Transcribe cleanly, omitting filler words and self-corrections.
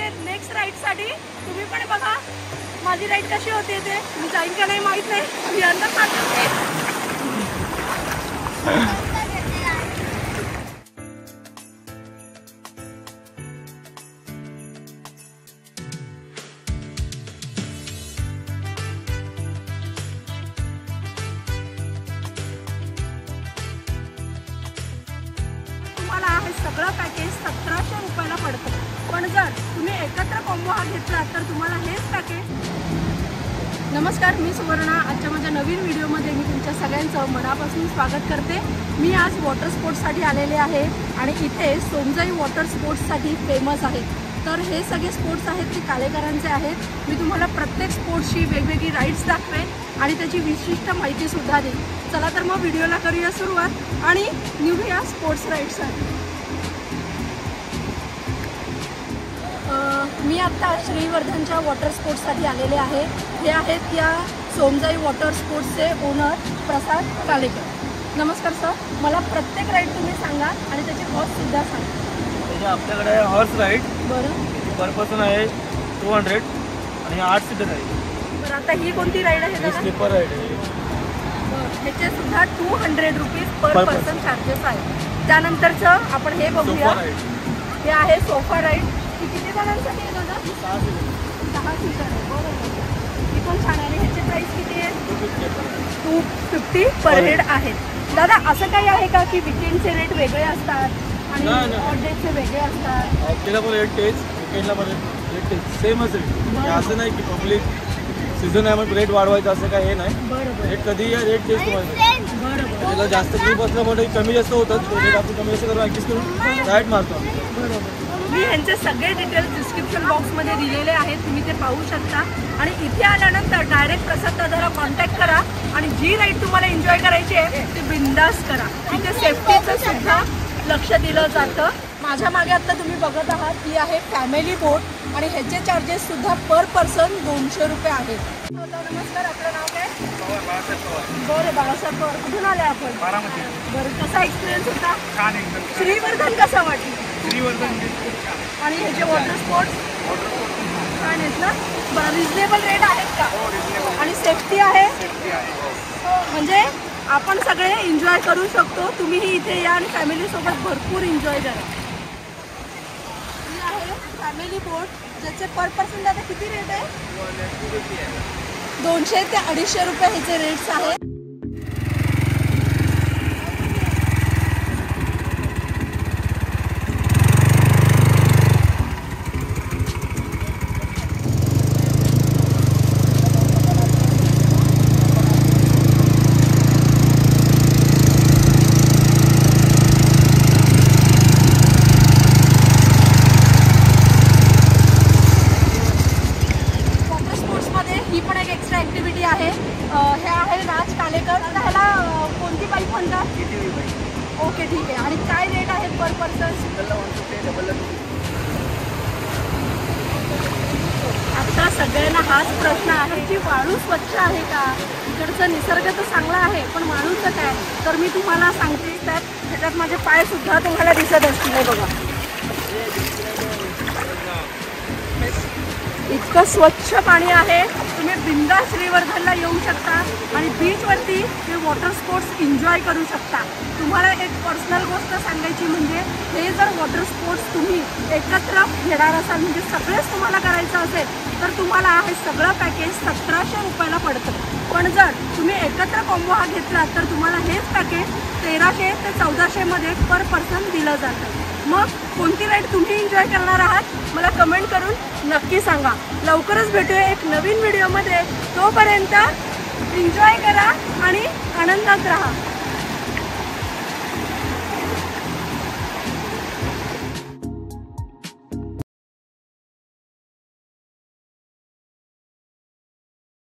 आहे नेक्स्ट राईडसाठी। तुम्ही पण बघा माझी राईड कशी होते ते, मी जाईन का नाही माहित नाही, मी अंदर पाठवते। सगळं पॅकेज 1700 रुपयाला पडतं, पण जर तुम्ही एकत्र कॉम्बो हा घेतला तर तुम्हाला हेच पॅकेज। नमस्कार, मी सुवर्णा। आजच्या माझ्या नवीन व्हिडिओमध्ये मी तुमच्या सगळ्यांचं मनापासून स्वागत करते। मी आज वॉटर स्पोर्ट्ससाठी आलेले आहे आणि इथे सोमजाई वॉटर स्पोर्ट्ससाठी फेमस आहे। तर हे सगळे स्पोर्ट्स आहेत ते कालेकरांचे आहेत। मी तुम्हाला प्रत्येक स्पोर्ट्सची वेगवेगळी राईड्स दाखवेन आणि त्याची विशिष्ट माहितीसुद्धा देईन। चला तर मग व्हिडिओला करूया सुरुवात आणि निघूया स्पोर्ट्स राईड्ससाठी। मी आत्ता श्रीवर्धनच्या वॉटर स्पोर्ट्ससाठी आलेले आहे। हे आहेत या सोमजाई वॉटर स्पोर्ट्सचे ओनर प्रसाद कालेकर। नमस्कार सर, मला प्रत्येक राईड तुम्ही सांगा आणि त्याची कॉस्टसुद्धा सांगा। त्याच्या आपल्याकडे हॉर्स राईड बरं पर पर्सन आहे 200 आणि 8 सीटर आहे। बरं, आता ही कोणती राईड आहे दादा? स्लीपर राईड आहे। ह्याचे सुद्धा 200 रुपीज पर पर्सन चार्जेस आहे। त्यानंतरचं आपण हे बघूया, हे आहे सोफा राईड। किती जणांसाठी आहे दादा? 6 सीटर आहे। बरोबर, ही पण छान आहे। ह्याचे प्राइस किती आहे? 250 पर हेड आहेत। दादा असं काही आहे का की वीकेंडचे रेट वेगळे असतात आणि ऑड डेचे वेगळे असतात? हॉटेलला पण रेट तेच, वीकेंडला पण रेट तेच, सेमच रेट। असं नाही की पब्लिक सीझन आहे मग रेट वाढवायचं असं काही हे नाही। बरोबर, रेट कधी रेट तेच तुम्हाला। बरोबर, त्याला जास्त ग्रुप असल्यामुळे कमी जास्त होतात, रेट आपण कमी जास्त करून ॲडजस्ट करून राईड मारतो। बरोबर। मी ह्यांचे सगळे डिटेल्स डिस्क्रिप्शन बॉक्समध्ये दिलेले आहेत, तुम्ही ते पाहू शकता। आणि इथे आल्यानंतर डायरेक्ट प्रसाद दादाला कॉन्टॅक्ट करा आणि जी राईड तुम्हाला एन्जॉय करायची आहे ती बिंदास करा। इथे सेफ्टीचं सुद्धा लक्ष दिलं जातं। माझ्या मागे आता तुम्ही बघत आहात ही आहे फॅमिली बोट आणि ह्याचे चार्जेस सुद्धा पर पर्सन 200 रुपये आहेत। नमस्कार, आपलं नाव काय? बरं, बाळासाहेब पवार। कुठून आले आपण? बारामती। बरं, कसा एक्सपिरियन्स होता? छान एकदम। श्रीवर्धन कसं वाटलं? श्रीवर्धन आणि ह्याचे वॉटर स्पोर्ट्स छान आहेत ना? बरं, रिजनेबल रेट आहेत का? आणि सेफ्टी आहे? म्हणजे आपण सगळे एन्जॉय करू शकतो। तुम्हीही इथे या आणि फॅमिलीसोबत भरपूर एन्जॉय करा। ही आहे फॅमिली बोट, ज्याचे पर पर्सन दादा किती रेट आहे? 200 ते 250 रुपये ह्याचे रेट्स आहेत। ही पण एक एक्स्ट्रा ॲक्टिव्हिटी आहे। हे आहे राज कालेकर। आता ह्याला कोणती बाईक म्हणतात? ओके, ठीक आहे। आणि काय रेट आहे पर पर्सन? आता सगळ्यांना हाच प्रश्न आहे की वाळू स्वच्छ आहे का? इकडचा निसर्ग तर चांगला आहे, पण वाळूचं काय? तर मी तुम्हाला सांगते, त्याच्यात माझे पाय सुद्धा तुम्हाला दिसत असतील। बघा, इतकं स्वच्छ पाणी आहे। तुम्ही बिंदास श्रीवर्धनला येऊ शकता आणि बीचवरती हे वॉटर स्पोर्ट्स एन्जॉय करू शकता। तुम्हाला एक पर्सनल गोष्ट सांगायची म्हणजे हे जर वॉटर स्पोर्ट्स तुम्ही एकत्र घेणार असाल, म्हणजे सगळेच तुम्हाला करायचं असेल तर तुम्हाला हे सगळं पॅकेज 1700 रुपयाला पडतं। पण जर तुम्ही एकत्र कॉम्बो हा घेतला तर तुम्हाला हेच पॅकेज 1300 ते 1400 मध्ये पर पर्सन दिलं जातं। मग कोणती राईड तुम्ही एन्जॉय करणार आहात मला कमेंट करून नक्की सांगा। लवकरच भेटूया एक नवीन व्हिडिओमध्ये। तोपर्यंत एन्जॉय करा आणि आनंदात राहा।